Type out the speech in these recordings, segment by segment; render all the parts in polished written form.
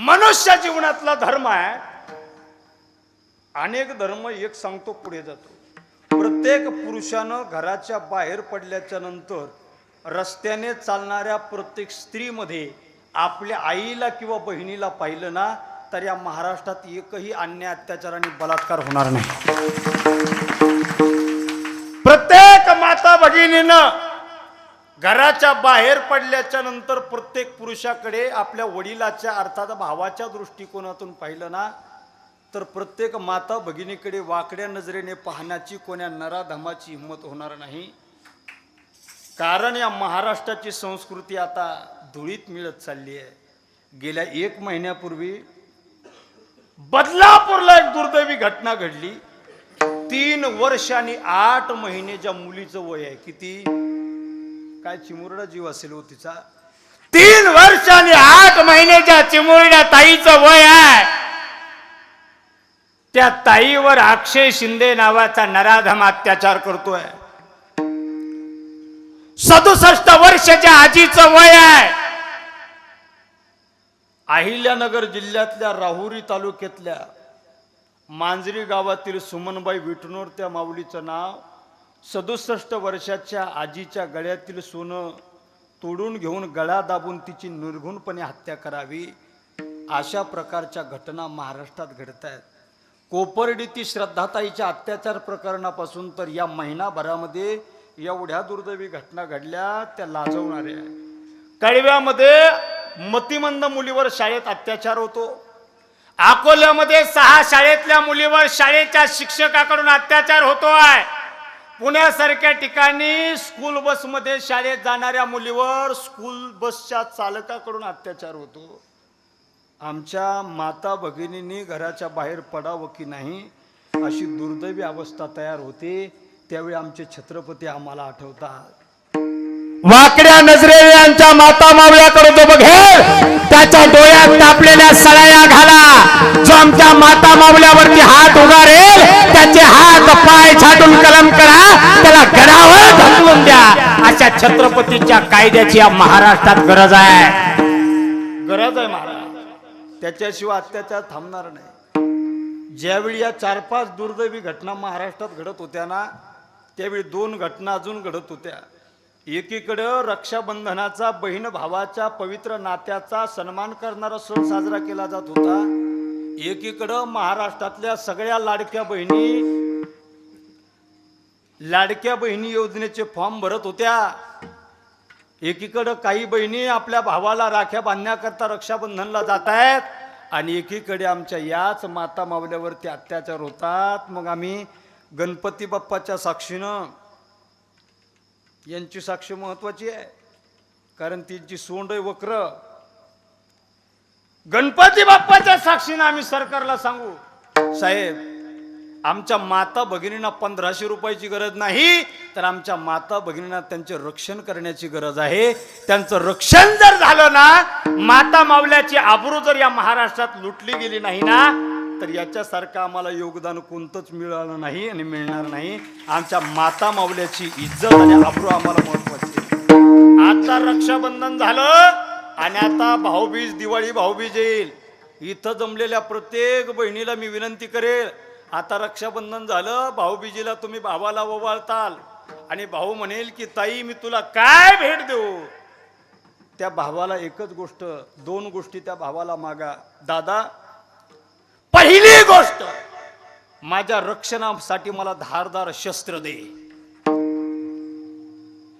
मनुष्य जीवनातला धर्म आहे. अनेक धर्म एक सांगतो पुढे जातो. प्रत्येक पुरुषानं घराच्या बाहेर पडल्याच्या नंतर रस्त्याने चालणाऱ्या प्रत्येक स्त्रीमध्ये आपल्या आईला किंवा बहिणीला पाहिलं ना तर या महाराष्ट्रात एकही अन्याय अत्याचार आणि बलात्कार होणार नाही. प्रत्येक माता भगिनीनं घराच्या बाहेर पडल्याच्या नंतर प्रत्येक पुरुषाकडे आपल्या वडिलाच्या अर्थात भावाच्या दृष्टिकोनातून पाहिलं ना तर प्रत्येक माता भगिनीकडे वाकड्या नजरेने पाहण्याची कोण्या नराधमाची हिंमत होणार नाही. कारण या महाराष्ट्राची संस्कृती आता धुळीत मिळत चालली आहे. गेल्या 1 महिन्यापूर्वी बदलापूरला एक दुर्दैवी घटना घडली. 3 वर्ष आणि 8 महिन्याच्या मुलीचं वय आहे. किती काय चिमुरडा जीव असेल हो तिचा. 3 वर्ष आणि 8 महिन्याच्या चिमुरड्या ताईचं वय आहे. त्या ताईवर अक्षय शिंदे नावाचा नराधम अत्याचार करतोय. 67 वर्षाच्या आजीचं वय आहे. अहिल्यानगर जिल्ह्यातल्या राहुरी तालुक्यातल्या मांजरी गावातील सुमनबाई विठणोर त्या माऊलीचं नाव. 67 वर्षाच्या आजीच्या गळ्यातील सोनं तोडून घेऊन गळा दाबून तिची निर्घुणपणे हत्या करावी अशा प्रकारच्या घटना महाराष्ट्रात घडत आहेत. कोपर्डीतील श्रद्धाताईच्या अत्याचार प्रकरणापासून तर या महिनाभरामध्ये एवढ्या दुर्दैवी घटना घडल्या त्या लाजवणाऱ्या. कळव्यामध्ये मतिमंद मुलीवर शाळेत अत्याचार होतो. अकोल्यामध्ये 6 शाळेतल्या मुलीवर शाळेच्या शिक्षकाकडून अत्याचार होतो आहे. पुण्यासारख्या ठिकाणी स्कूल बसमध्ये शाळेत जाणाऱ्या मुलीवर स्कूल बसच्या चालकाकडून अत्याचार होतो. आमच्या माता भगिनींनी घराच्या बाहेर पडावं की नाही अशी दुर्दैवी अवस्था तयार होते. त्यावेळी आमचे छत्रपती आम्हाला आठवतात. वाकड्या नजरेने आमच्या माता मावळ्याकडे तो बघेल त्याच्या डोळ्यात तापलेल्या सळया घाला. जो आमच्या माता मावळ्यावरती हात उगारेल त्याचे हात पाय छाटून कलम करा, त्याला गडावर ढकलून द्या. अशा छत्रपतीच्या कायद्याची या महाराष्ट्रात गरज आहे. गरज आहे महाराज. त्याच्याशिवाय अत्याचार थांबणार नाही. ज्यावेळी या 4-5 दुर्दैवी घटना महाराष्ट्रात घडत होत्या ना त्यावेळी 2 घटना अजून घडत होत्या. एकीकडं रक्षाबंधनाचा बहीण भावाच्या पवित्र नात्याचा सन्मान करणारा सण साजरा केला जात होता. एकीकडं महाराष्ट्रातल्या सगळ्या लाडक्या बहिणी योजनेचे फॉर्म भरत होत्या. एकीकडं काही बहिणी आपल्या भावाला राख्या बांधण्याकरता रक्षाबंधनला जात आहेत आणि एकीकडे आमच्या याच माता मावल्यावरती अत्याचार होतात. मग आम्ही गणपती बाप्पाच्या साक्षीनं, यांची साक्ष महत्वाची आहे कारण त्यांची सोंड वक्र. गणपती बाप्पाच्या साक्षीनं आम्ही सरकारला सांगू, साहेब आमच्या माता भगिनींना 1500 रुपयाची गरज नाही तर आमच्या माता भगिनींना त्यांचे रक्षण करण्याची गरज आहे. त्यांचं रक्षण जर झालं ना, माता मावल्याची आबरू जर या महाराष्ट्रात लुटली गेली नाही ना तर याच्यासारखं आम्हाला योगदान कोणतंच मिळालं नाही आणि मिळणार नाही. आमच्या माता मावल्याची इज्जत आणि आबरू आम्हाला महत्वाची. आता रक्षाबंधन झालं आणि आता भाऊबीज, दिवाळी भाऊबीज येईल. इथं जमलेल्या प्रत्येक बहिणीला मी विनंती करेल, आता रक्षाबंधन झालं, भाऊबीजीला तुम्ही भावाला ओवाळताल आणि भाऊ म्हणेल की ताई मी तुला काय भेट देऊ. त्या भावाला एकच गोष्ट, 2 गोष्टी त्या भावाला मागा. दादा, पहिली गोष्ट माझ्या रक्षणासाठी मला धारदार शस्त्र दे.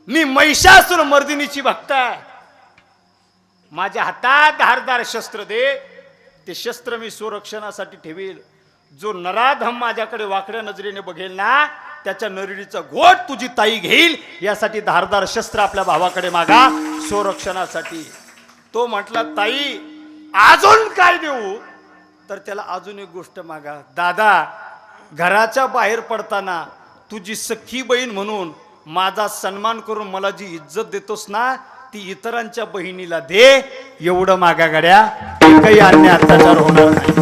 मी महिषासुर मर्दिनीची भक्त आहे. माझ्या हातात धारदार शस्त्र दे. ते शस्त्र मी स्वरक्षणासाठी ठेवील. जो नराधम माझ्याकडे वाकड्या नजरेने बघेल ना त्याच्या नरडीचा घोट तुझी ताई घेईल. यासाठी धारदार शस्त्र आपल्या भावाकडे मागा स्वरक्षणासाठी. तो म्हटला ताई अजून काय देऊ, तर त्याला अजून एक गोष्ट मागा. दादा, घराच्या बाहेर पडताना तुझी सख्खी बहीण म्हणून माझा सन्मान करून मला जी इज्जत देतोस ना ती इतरांच्या बहिणीला दे. एवढं मागा गड्या, काही अन्याय अत्याचार होणार नाही.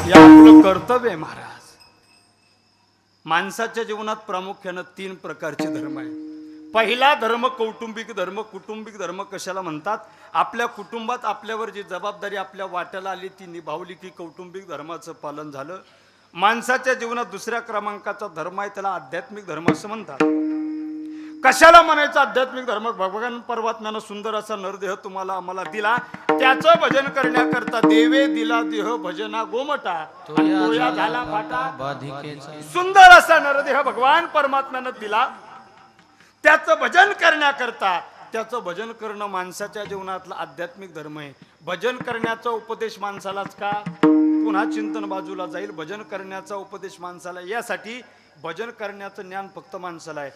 हे आपलं कर्तव्य आहे महाराज. माणसाच्या जीवनात प्रामुख्यानं 3 प्रकारचे धर्म आहेत. पहिला धर्म कौटुंबिक धर्म. कुटुंबिक धर्म कशाला म्हणतात? आपल्या कुटुंबात आपल्यावर जी जबाबदारी आपल्या वाट्याला आली ती निभावली की कौटुंबिक धर्माचं पालन झालं. माणसाच्या जीवनात दुसऱ्या क्रमांकाचा धर्म आहे, त्याला आध्यात्मिक धर्म असं म्हणतात. कशाला म्हणायचं आध्यात्मिक धर्म? भगवान परमात्म्यानं सुंदर असा नरदेह तुम्हाला आम्हाला दिला, त्याचं भजन करण्याकरता देवे दिला देह भजना गोमटा आणि तोया झाला फाटा. सुंदर असा नरदेह भगवान परमात्म्यानं दिला, त्याचं भजन करण्याकरता. त्याचं भजन करणं माणसाच्या जीवनातला आध्यात्मिक धर्म आहे. भजन करण्याचा उपदेश माणसालाच का? पुन्हा चिंतन बाजूला जाईल. भजन करण्याचा उपदेश माणसाला यासाठी भजन करण्याचं ज्ञान फक्त माणसाला आहे.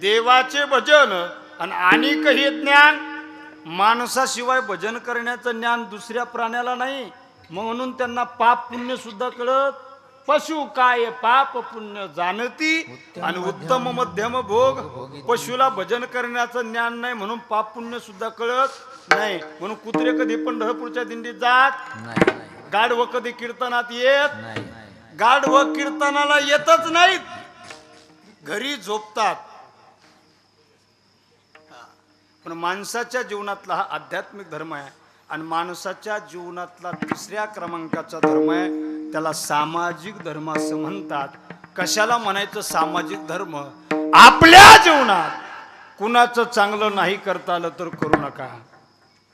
देवाचे भजन आणि काही ज्ञान. माणसाशिवाय भजन करण्याचं ज्ञान दुसऱ्या प्राण्याला नाही, म्हणून त्यांना पाप पुण्य सुद्धा कळत. पशु काय पाप पुण्य जाणती आणि उत्तम मध्यम भोग. पशुला भजन करण्याचं ज्ञान नाही म्हणून पाप पुण्य सुद्धा कळत नाही. म्हणून कुत्रे कधी पंढरपूरच्या दिंडीत जात, गाढव कधी कीर्तनात येत, गाढव कीर्तनाला येतच नाहीत, घरी झोपतात. पण माणसाच्या जीवनातला हा आध्यात्मिक धर्म आहे आणि माणसाच्या जीवनातला तिसऱ्या क्रमांकाचा धर्म आहे, त्याला सामाजिक धर्म असं म्हणतात. कशाला म्हणायचं सामाजिक धर्म? आपल्या जीवनात कुणाचं चांगलं नाही करता आलं तर करू नका,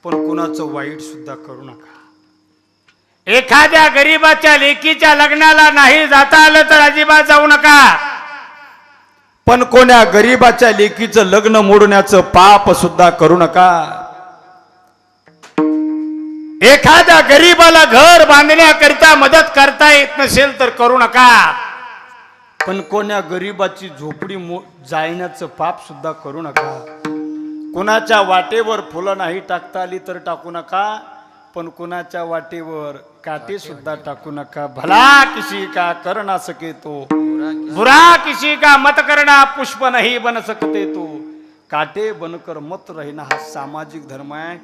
पण कुणाचं वाईट सुद्धा करू नका. एखाद्या गरीबाच्या लेकीच्या लग्नाला नाही जाता आलं तर अजिबात जाऊ नका, पण कोण्या गरीबाच्या लेकीचं लग्न मोडण्याचं पाप सुद्धा करू नका. एखाद्या गरीबाला घर बांधण्याकरिता मदत करता येत नसेल तर करू नका, पण कोण्या गरीबाची झोपडी जाळण्याचं पाप सुद्धा करू नका. कुणाच्या वाटेवर फुलं नाही टाकता आली तर टाकू नका, पण कुणाच्या वाटेवर काटे सुद्धा टाकू नका. भला किसी का कर ना सके तो, बुरा किसी का मत करना, पुष्प नहीं बन सकते तो, काटे बनकर मत राहीना. हा सामाजिक धर्म आहे.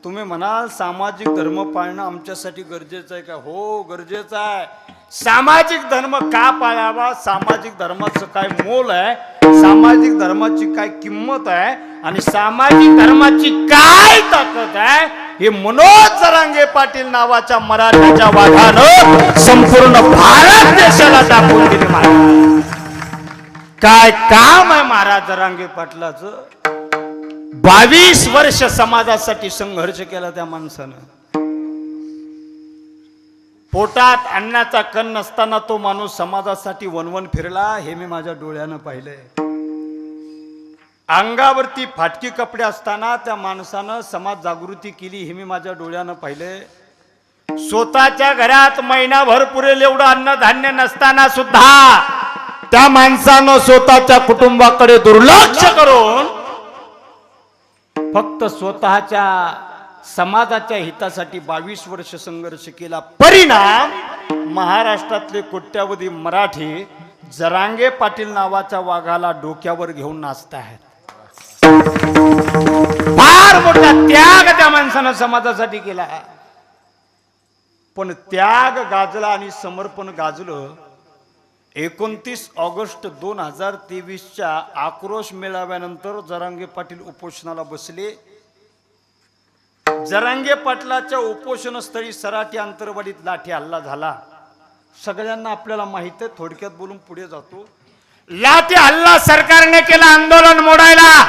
तुम्ही म्हणाल सामाजिक धर्म पाळणं आमच्यासाठी गरजेचं आहे का? हो, गरजेचं आहे. सामाजिक धर्म का पाळावा? सामाजिक धर्माचं काय मोल आहे, सामाजिक धर्माची काय किंमत आहे आणि सामाजिक धर्माची काय ताकद आहे, हे मनोज जरांगे पाटील नावाच्या मराठ्याच्या वाघानं संपूर्ण भारत देशाला दाखवून दिले. महाराज काय काम आहे महाराज जरांगे पाटलाचं. 22 वर्ष समाजासाठी संघर्ष केला त्या माणसानं. पोटात अन्नाचा कण नसताना तो माणूस समाजासाठी वनवन फिरला, हे मी माझ्या डोळ्यानं पाहिलंय. अंगावरती फाटकी कपडे असताना त्या माणसानं समाज जागृती केली, हे मी माझ्या डोळ्यानं पाहिलंय. स्वतःच्या घरात महिनाभर पुरेल एवढं अन्नधान्य नसताना सुद्धा त्या माणसानं स्वतःच्या कुटुंबाकडे दुर्लक्ष करून फक्त स्वतःच्या समाजाच्या हितासाठी 22 वर्ष संघर्ष केला. परिणाम महाराष्ट्रातले कोट्यावधी मराठी जरांगे पाटील नावाच्या वाघाला डोक्यावर घेऊन नाचत आहेत. फार मोठा त्याग त्या माणसानं समाजासाठी केला. पण त्याग गाजला आणि समर्पण गाजलं 29 ऑगस्ट 2023च्या आक्रोश मेळाव्यानंतर जरांगे पाटील उपोषणाला बसले. जरांगे पाटलाच्या उपोषणस्थळी सराटी आंतरवाडीत लाठी हल्ला झाला. सगळ्यांना आपल्याला माहित आहे, थोडक्यात बोलून पुढे जातो. लाठी हल्ला सरकारने केला आंदोलन मोडायला,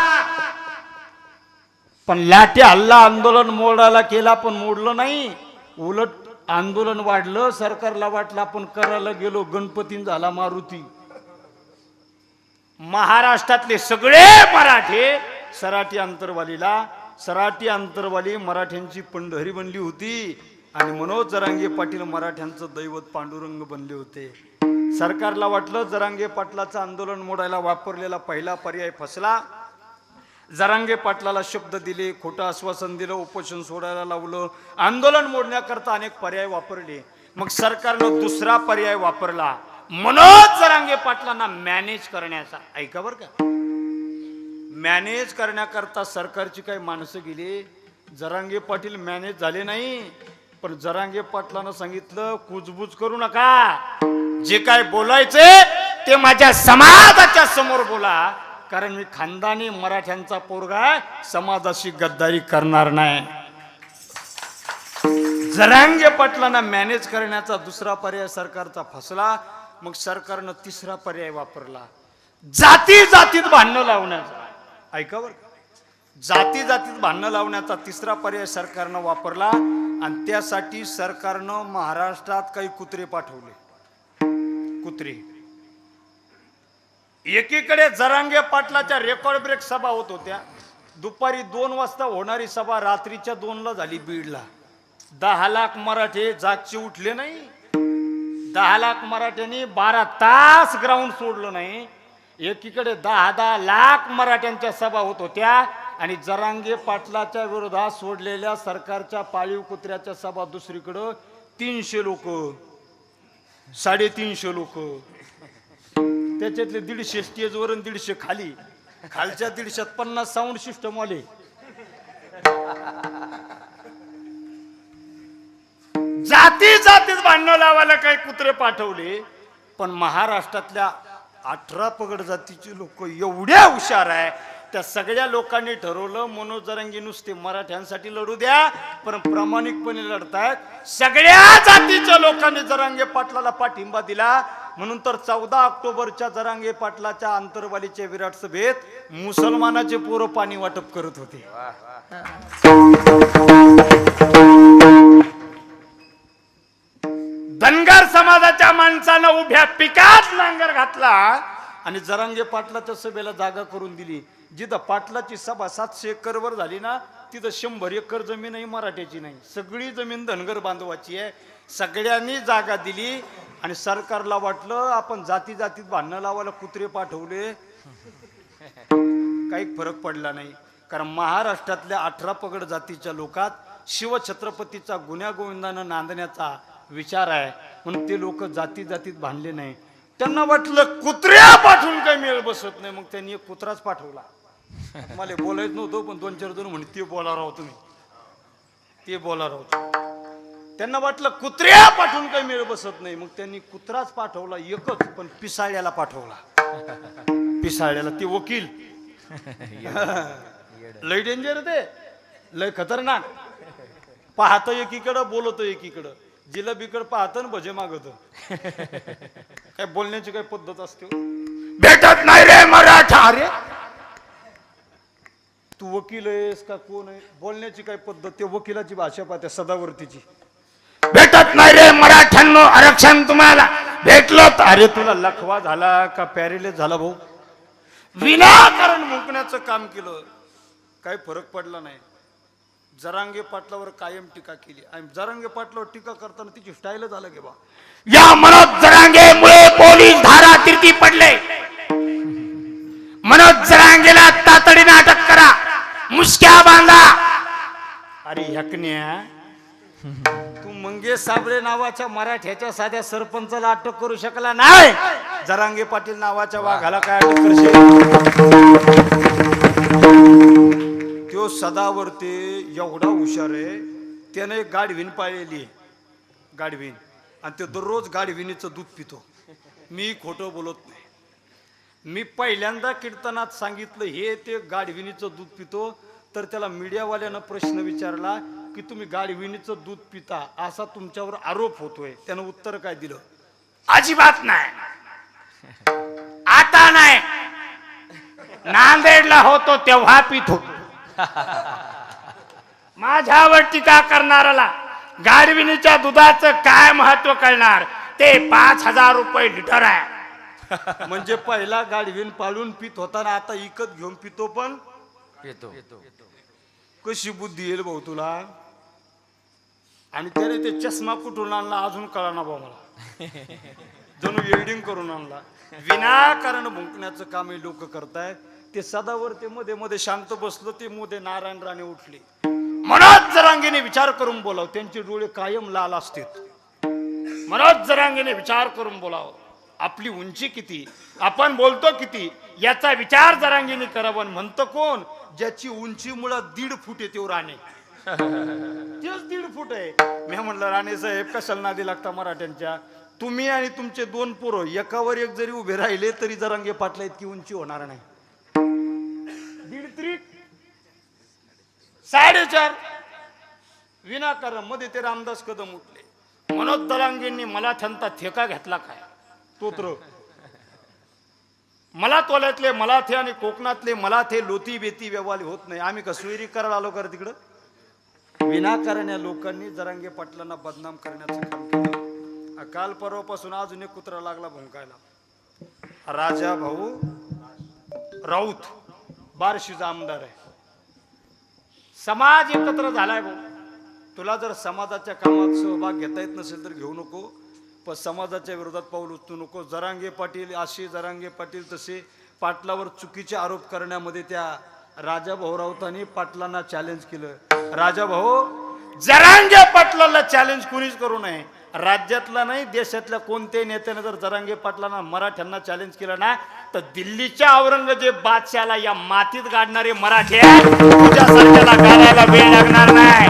पण लाठी हल्ला आंदोलन मोडायला केला, पण मोडलं नाही. उलट आंदोलन वाढलं. सरकारला वाटलं आपण करायला गेलो, गणपतीन झाला मारुती. महाराष्ट्रातले सगळे मराठे सराटी आंतरवाली मराठ्यांची पंढरी बनली होती. आणि मनोज जरांगे पाटील मराठ्यांचं दैवत पांडुरंग बनले होते. सरकारला वाटलं जरांगे पाटलाचं आंदोलन मोडायला वापरलेला पहिला पर्याय फसला. जरांगे पाटलाला शब्द दिले, खोटं आश्वासन दिलं, उपोषण सोडायला लावलं, आंदोलन मोडण्याकरता अनेक पर्याय वापरले. मग सरकारनं दुसरा पर्याय वापरला, मनोज जरांगे पाटलांना मॅनेज करण्याचा. ऐका बरं का, मॅनेज करण्याकरता सरकारची काही माणसं गेली. जरांगे पाटील मॅनेज झाले नाही, पण जरांगे पाटलानं सांगितलं कुजबूज करू नका, जे काय बोलायचे ते माझ्या समाजाच्या समोर बोला, कारण मी खानदानी मराठ्यांचा पोरगा, समाजाशी गद्दारी करणार नाही. जरांगे पाटलांना मॅनेज करण्याचा दुसरा पर्याय सरकारचा फसला. मग सरकारनं तिसरा पर्याय वापरला, जातीत भांडणं लावण्याचा. ऐका बरं, जातीत भांडणं लावण्याचा तिसरा पर्याय सरकारनं वापरला. आणि त्यासाठी सरकारनं महाराष्ट्रात काही कुत्रे पाठवले. कुत्रे एकीकडे जरांगे पाटलाच्या रेकॉर्ड ब्रेक सभा होत होत्या. दुपारी 2 वाजता होणारी सभा रात्रीच्या 2ला झाली बीडला. 10 लाख मराठे जागचे उठले नाही. 10 लाख मराठ्यांनी 12 तास ग्राउंड सोडलं नाही. एकीकडे 10 लाख मराठ्यांच्या सभा होत होत्या आणि जरांगे पाटलाच्या विरोधात सोडलेल्या सरकारच्या पाळीव कुत्र्याच्या सभा दुसरीकडं 300 लोक, 350 लोक. त्याच्यातले 150 स्टेजवर आणि 150 खाली. खालच्या 150 50 साऊंड सिस्टम वाले. जातीत भांडणं लावायला काही कुत्रे पाठवले. पण महाराष्ट्रातल्या 18 पगड जातीचे लोक एवढ्या हुशार आहे, त्या सगळ्या लोकांनी ठरवलं मनोज जरांगे नुसते मराठ्यांसाठी लढू द्या, पण प्रामाणिकपणे लढतायत. सगळ्या जातीच्या लोकांनी जरांगे पाटलाला पाठिंबा दिला. म्हणून तर 14 ऑक्टोबरच्या जरांगे पाटलाच्या आंतरवालीच्या विराट सभेत मुसलमानाचे पोरं पाणी वाटप करत होते. धनगर समाजाच्या माणसानं उभ्या पिकात नांगर घातला आणि जरांगे पाटलाच्या सभेला जागा करून दिली. जिथं पाटलाची सभा 700 एकरवर झाली ना, तिथं 100 एकर जमीनही मराठ्याची नाही, सगळी जमीन धनगर बांधवाची आहे. सगळ्यांनी जागा दिली आणि सरकारला वाटलं आपण जातीत भांडणं लावायला कुत्रे पाठवले. काही फरक पडला नाही, कारण महाराष्ट्रातल्या 18 पगड जातीच्या लोकात शिवछत्रपतीचा गुण्यागोविंदानं नांदण्याचा विचार आहे. म्हणून ते लोक जातीत भांडले नाही. त्यांना वाटलं कुत्र्या पाठवून काही मेळ बसत नाही, मग त्यांनी एक कुत्राच पाठवला. मला बोलायचं नव्हतं, पण 2-4 जण म्हणे ते बोला राव तुम्ही, ते बोला राव. त्यांना वाटलं कुत्र्या पाठवून काही मेळ बसत नाही, मग त्यांनी कुत्राच पाठवला एकच, पण पिसाळ्याला पाठवला. पिसाळ्याला ते वकील लय डेंजर, ते लय खतरनाक. पाहत एकीकडं, बोलत एकीकडं, जिलेबीकडे पाहत न भजे मागत. काय बोलण्याची काय पद्धत असते. भेटत नाही रे मराठा. अरे तू वकील आहेस का कोण आहे, बोलण्याची काय पद्धत. ते वकिलाची भाषा पाहते सदावर्तीची. भेटत नाही रे मराठ्यांनो आरक्षण, तुम्हाला भेटलो. अरे तुला लखवा झाला का पॅरेलाइज झाला भाऊ. विनाकारण मुकण्याचं काम केलं, काही फरक पडला नाही. जरांगे पाटलावर कायम टीका केली आणि जरांगे पाटलावर टीका करताना तिची स्टाईल झालं की बा, या मनोज जरांगेमुळे पोलीस धारा तिरकी पडले. मनोज जरांगेला तातडीने अटक करा, मुसक्या बांधा. अरे हकन्या, तू मंगेश साबळे नावाच्या मराठ्याच्या साध्या सरपंचाला अटक करू शकला नाही, जरांगे पाटील नावाच्या वाघाला काय अटक करशील. तो सदावर्ती एवढा हुशार आहे, त्याने एक गाढवीन पाळलेली, गाढवीन, आणि तो दररोज गाढविणीचं दूध पितो. मी खोटं बोलत नाही. मी पहिल्यांदा कीर्तनात सांगितलं हे ते गाढविणीचं दूध पितो, तर त्याला मीडियावाल्यानं प्रश्न विचारला की तुम्ही गाढविणीचं दूध पिता असा तुमच्यावर आरोप होतोय. त्यानं उत्तर काय दिलं? अजिबात नाही, आता नाही, नांदेडला होतो तेव्हा पित होतो. माझ्यावर टीका करणाऱ्याला गाढविणीच्या दुधाचं काय महत्व कळणार? ते 5,000 रुपये लिटर आहे. म्हणजे पहिला गाढवीन पाळून पित होता ना, आता इकत घेऊन पितो. पण येतो कशी बुद्धी येईल भाऊ तुला? आणि त्याने ते चष्मा कुठून आणला अजून कळना भाऊ मला. जणू एडिंग करून आणला. विनाकारण भुंकण्याचं काम हे लोक करतायत. ते सदावर ते मध्ये मध्ये शांत बसलं, ते मध्ये नारायण राणे उठले. मनोज जरांगेने विचार करून बोलाव, त्यांचे डोळे कायम लाल असतात. मनोज जरांगेने विचार करून बोलाव. आपली उंची किती, आपण बोलतो किती, याचा विचार जरांगेने करावा. म्हणतं कोण? ज्याची उंची मुळात 1.5 फूट आहे तेव्हा राणे. तेच 1.5 फूट आहे. मी म्हणलं राणे साहेब कशाला नादी लागता मराठ्यांच्या? तुम्ही आणि तुमचे 2 पोरं एकावर एक जरी उभे राहिले तरी जरांगे पाटला इतकी उंची होणार नाही. 1.5 4.5 विनाकारण मध्ये ते रामदास कदम उठले. मनोज जरांगेंनी मला त्यांचा ठेका घेतला काय? तोत्र मला तोल्यातले मला थे आणि कोकणातले मला थे लोती बेती व्यवहार होत नाही. आम्ही कसोयरी करायला आलो कर तिकडं? विनाकारण या लोकांनी जरांगे पाटलांना बदनाम करण्याचं काम केलं. काल परवापासून अजून एक कुत्रा लागला भुंकायला. राजा भाऊ राऊत बार्शीचा आमदार आहे. समाज एकत्र झालाय भाऊ. तुला जर समाजाच्या कामात सहभाग घेता येत नसेल तर घेऊ नको, पण समाजाच्या विरोधात पाऊल उचलू नको. जरांगे पाटील असे, जरांगे पाटील तसे, पाटलावर चुकीचे आरोप करण्यामध्ये त्या राजाभाऊ राऊतांनी पाटलांना चॅलेंज केलं. राजाभाऊ जरांगे पाटलाला चॅलेंज कुणीच करू नये. राज्यातला नाही देशातल्या कोणत्याही नेत्याने जर जरांगे पाटलांना मराठ्यांना चॅलेंज केलं ना, तर दिल्लीच्या औरंगजेब बादशाला या मातीत गाडणारे मराठे तुझ्यासारख्याला गाडायला वेळ लागणार नाही.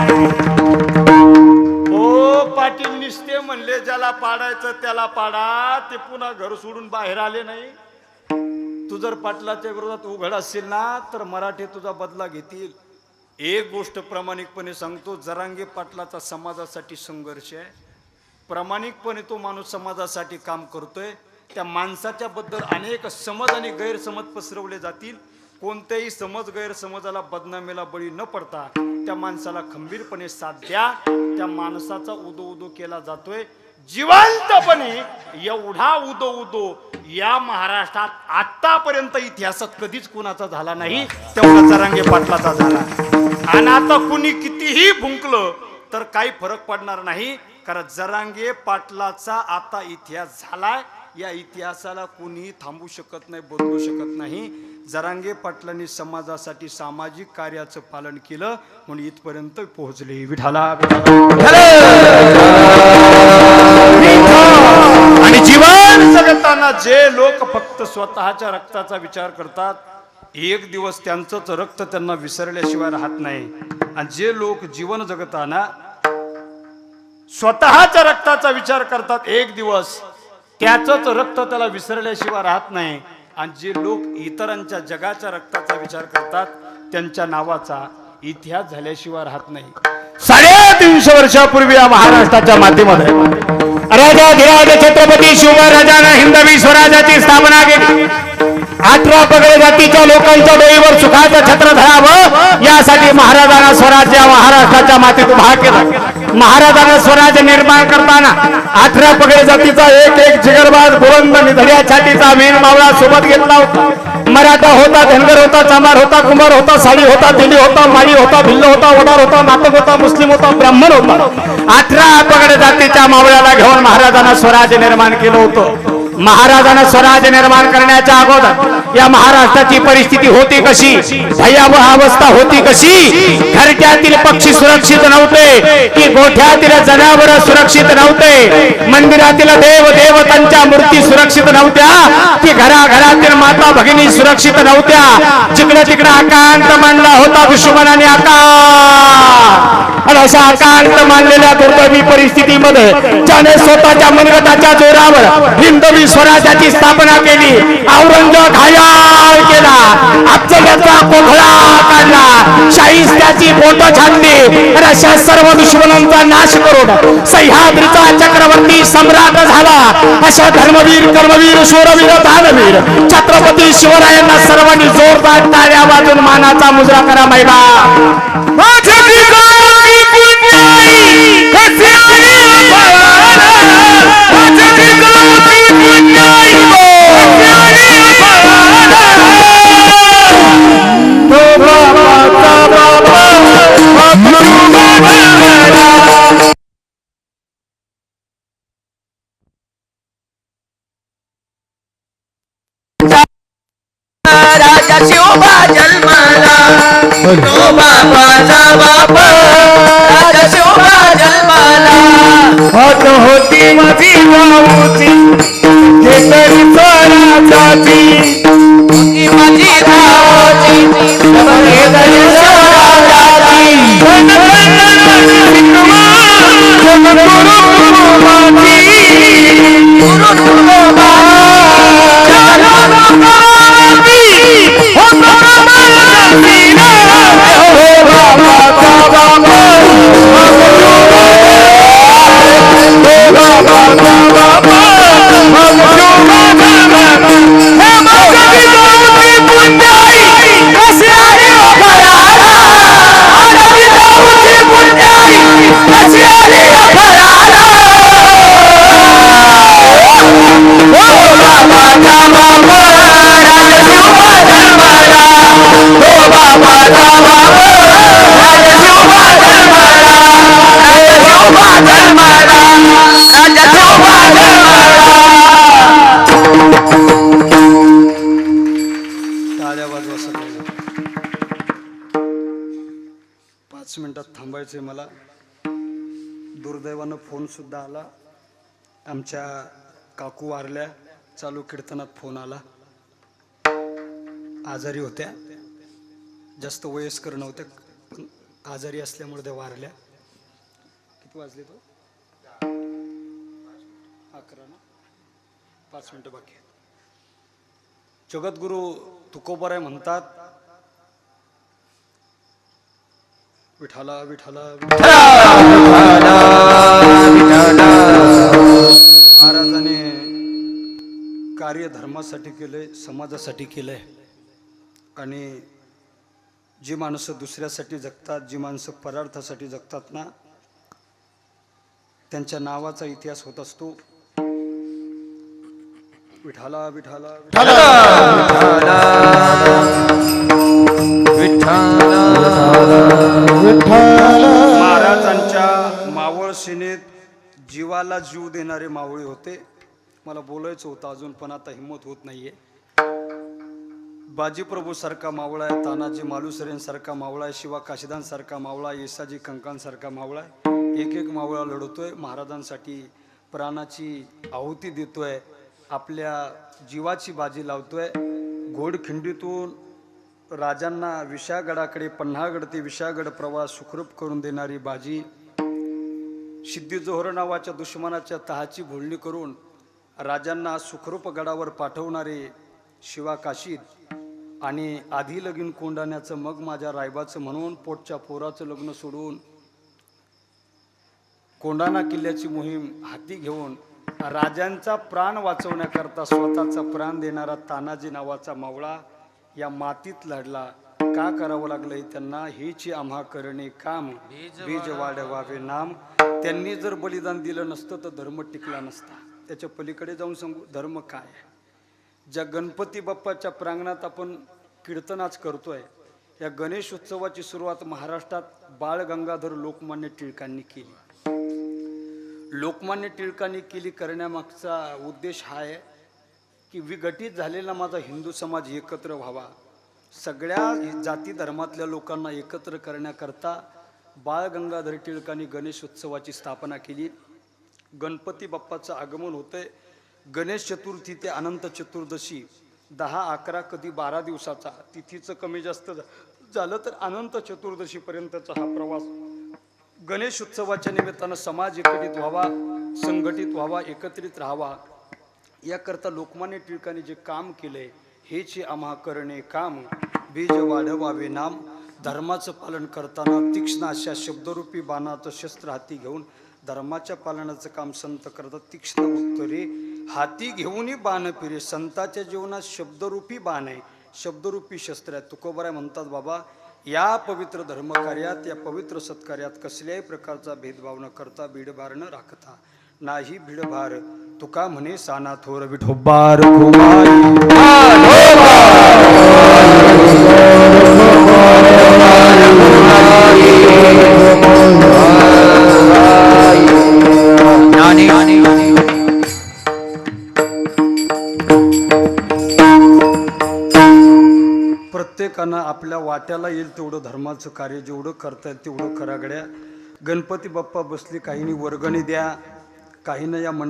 ओ पाटील निस्ते म्हणले ज्याला पाडायचं त्याला पाडा, ते पुन्हा घर सोडून बाहेर आले नाही. तू जर पाटलाच्या विरोधात उघड असेल ना तर मराठे तुझा बदला घेतील. एक गोष्ट प्रामाणिकपणे सांगतो, जरांगे पाटलाचा समाजासाठी संघर्ष आहे. प्रामाणिकपणे तो माणूस समाजासाठी काम करतोय. त्या माणसाच्या बद्दल अनेक समज आणि गैरसमज पसरवले जातील. कोणत्याही समज गैरसमजाला बदनामीला बळी न पडता त्या माणसाला खंबीरपणे साथ द्या. त्या माणसाचा उदो उदो केला जातोय जिवंतपणे. एवढा उदो उदो या महाराष्ट्रात आतापर्यंत इतिहासात कधीच कुणाचा झाला नाही, तेवढा जरांगे पाटलाचा झाला. आणि आता कुणी कितीही भुंकलं तर काही फरक पडणार नाही, कारण जरांगे पाटलाचा आता इतिहास झालाय. या इतिहासाला कुणीही थांबू शकत नाही, बदलू शकत नाही. जरांगे पाटलांनी समाजासाठी सामाजिक कार्याचं पालन केलं म्हणून इथपर्यंत पोहोचले. विठाला आणि जीवन जगताना जे लोक फक्त स्वतःच्या रक्ताचा विचार करतात, एक दिवस त्यांचंच रक्त त्यांना विसरल्याशिवाय राहत नाही. आणि जे लोक जीवन जगताना स्वतःच्या रक्ताचा विचार करतात, एक दिवस त्याचंच रक्त त्याला विसरल्याशिवाय राहत नाही. आणि जे लोक इतरांच्या जगाच्या रक्ताचा विचार करतात त्यांच्या नावाचा इतिहास झाल्याशिवाय राहत नाही. 350 वर्षापूर्वी या महाराष्ट्राच्या माध्यमामध्ये राजाधिराज छत्रपती शिवराजांना हिंदवी स्वराज्याची स्थापना केली. 18 पगड जातीच्या लोकांच्या डोईवर सुखाचं छत्र धरावं यासाठी महाराजांना स्वराज्य महाराष्ट्राच्या मातीत उभा केला. महाराजांना स्वराज्य निर्माण करताना 18 पगड जातीचा एक जिगरबाज बुलंद निधड्या छातीचा वीर मावळा सोबत घेतला होता. मराठा होता, धनगर होता, चांभार होता, कुंभार होता, साडी होता, दिली होता, माळी होता, भिल्ल होता, वडार होता, नाटक होता, मुस्लिम होता, ब्राह्मण होता. 18 पगड जातीच्या मावळ्याला घेऊन महाराजांना स्वराज्य निर्माण केलं होतं. महाराजांना स्वराज्य निर्माण करण्याच्या अगोदर या महाराष्ट्राची परिस्थिती होती कशी, भयावह अवस्था होती कशी. घरट्यातील पक्षी सुरक्षित नव्हते, की गोठ्यातील जनावर सुरक्षित नव्हते, मंदिरातील देव देवतांच्या मूर्ती सुरक्षित नव्हत्या, की घराघरातील माता भगिनी सुरक्षित नव्हत्या. जिकडे तिकडे आकांत मांडला होता दुश्मनाने आकार. आणि अशा अकांत मानलेल्या दुर्दैवी परिस्थितीमध्ये ज्याने स्वतःच्या मनगटाच्या जोरावर हिंदवी स्वराज्याची स्थापना केली, औरंगजेब घायाळ केला, अफजलाचा कोखळा काढला, शाहिस्त्याची बोट छाडली आणि अशा सर्व दुश्मनांचा नाश करून सह्याद्रीचा चक्रवर्ती सम्राट झाला. अशा धर्मवीर कर्मवीर शूरवीर दानवीर छत्रपती शिवरायांना सर्वांनी जोरदार टाळ्या वाजून मानाचा मुजरा करा. महिला राजा शिवबा जन्माला तो बापाचा बाप राजा शिवबा जन्माला होत होती माझी भाऊची हे तरी स्वराजाची होती माझी धावची हे तरी स्वराजाची टाळ्या वाजवा सगळ्यांनी. 5 मिनिटात थांबायचंय मला. दुर्दैवानं फोन सुद्धा आला. आमच्या काकू वारल्या, चालू कीर्तनात फोन आला. आजारी होत्या, जास्त वयस्कर नव्हत्या, पण आजारी असल्यामुळे त्या वारल्या. किती वाजले तो? 11 ना. 5 मिनिटं बाकी आहेत. जगद्गुरु तुकोबाराय म्हणतात, विठाला विठाला महाराजाने कार्य धर्मासाठी केलंय, समाजासाठी केलंय. आणि जी माणसं दुसऱ्यासाठी जगतात, जी माणसं परार्थासाठी जगतात ना, त्यांच्या नावाचा इतिहास होत असतो. विठाला विठाला महाराजांच्या मावळ सेनेत जीवाला जीव देणारे मावळे होते. मला बोलायचं होतं अजून, पण आता हिंमत होत नाहीये. बाजीप्रभू सारखा मावळा आहे, तानाजी मालुसरेन सारखा मावळा आहे, शिवा काशीदान सारखा मावळा आहे, येसाजी कंकान सारखा मावळा आहे. एक एक मावळा लढतोय, महाराजांसाठी प्राणाची आहुती देतोय, आपल्या जीवाची बाजी लावतोय. घोडखिंडीतून राजांना विशागडाकडे, पन्हागड ते विशागड प्रवास सुखरूप करून देणारी बाजी, सिद्धी जोहर नावाच्या दुश्मनाच्या तहाची भोळणी करून राजांना सुखरूप गडावर पाठवणारे शिवा काशीद, आणि आधी लगीन कोंडाण्याचं मग माझ्या रायबाचं म्हणून पोटच्या पोराचं लग्न सोडून कोंडाणा किल्ल्याची मोहीम हाती घेऊन राजांचा प्राण वाचवण्याकरता स्वतःचा प्राण देणारा तानाजी नावाचा मावळा या मातीत लढला. का करावं लागलंय त्यांना? हेची आम्हा करणे काम, बीज वाढवावे नाम. त्यांनी जर बलिदान दिलं नसतं तर धर्म टिकला नसता. त्याच्या पलीकडे जाऊन सांगू धर्म काय. ज्या गणपती बाप्पाच्या प्रांगणात आपण कीर्तन आज करतोय, या गणेश उत्सवाची सुरुवात महाराष्ट्रात बाळ गंगाधर लोकमान्य टिळकांनी केली. लोकमान्य टिळकांनी केली करण्यामागचा उद्देश हा आहे की विघटित झालेला माझा हिंदू समाज एकत्र व्हावा. सगळ्या जाती धर्मातल्या लोकांना एकत्र करण्याकरता बाळ गंगाधर टिळकांनी गणेश उत्सवाची स्थापना केली. गणपती बाप्पाचं आगमन होतंय. गणेश चतुर्थी ते अनंत चतुर्दशी 10, 11, कधी 12 दिवसाचा, तिथीचं कमी जास्त झालं तर अनंत चतुर्दशीपर्यंतचा हा प्रवास गणेश उत्सवाच्या निमित्तानं समाज एकत्रित व्हावा, संघटित व्हावा, एकत्रित राहावा याकरता लोकमान्य टिळकांनी जे काम केले हेच आम्हा करणे काम. बीज वाढवावे नाम, धर्माचं पालन करताना तीक्ष्ण अशा शब्दरूपी बाणाचं शस्त्र हाती घेऊन धर्माच्या पालनाचं काम संत करतात. तीक्ष्ण उत्तरे हाती घेऊनही बाण फिरे. संताच्या जीवनात शब्दरूपी बाण आहे, शब्दरूपी शस्त्र आहे. तुकोबाराय म्हणतात बाबा या पवित्र धर्मकार्यात, या पवित्र सत्कार्यात कसल्याही प्रकारचा भेदभाव न करता, भीडभार न राखता, नाही भीडभार. तुका म्हणे साना थोर विठोबार प्रत्येकानं आपल्या वाट्याला येईल तेवढं धर्माचं कार्य जेवढं करता येईल तेवढं करा गड्या. गणपती बाप्पा बसले, काहींनी वर्गणी द्या, काहींना या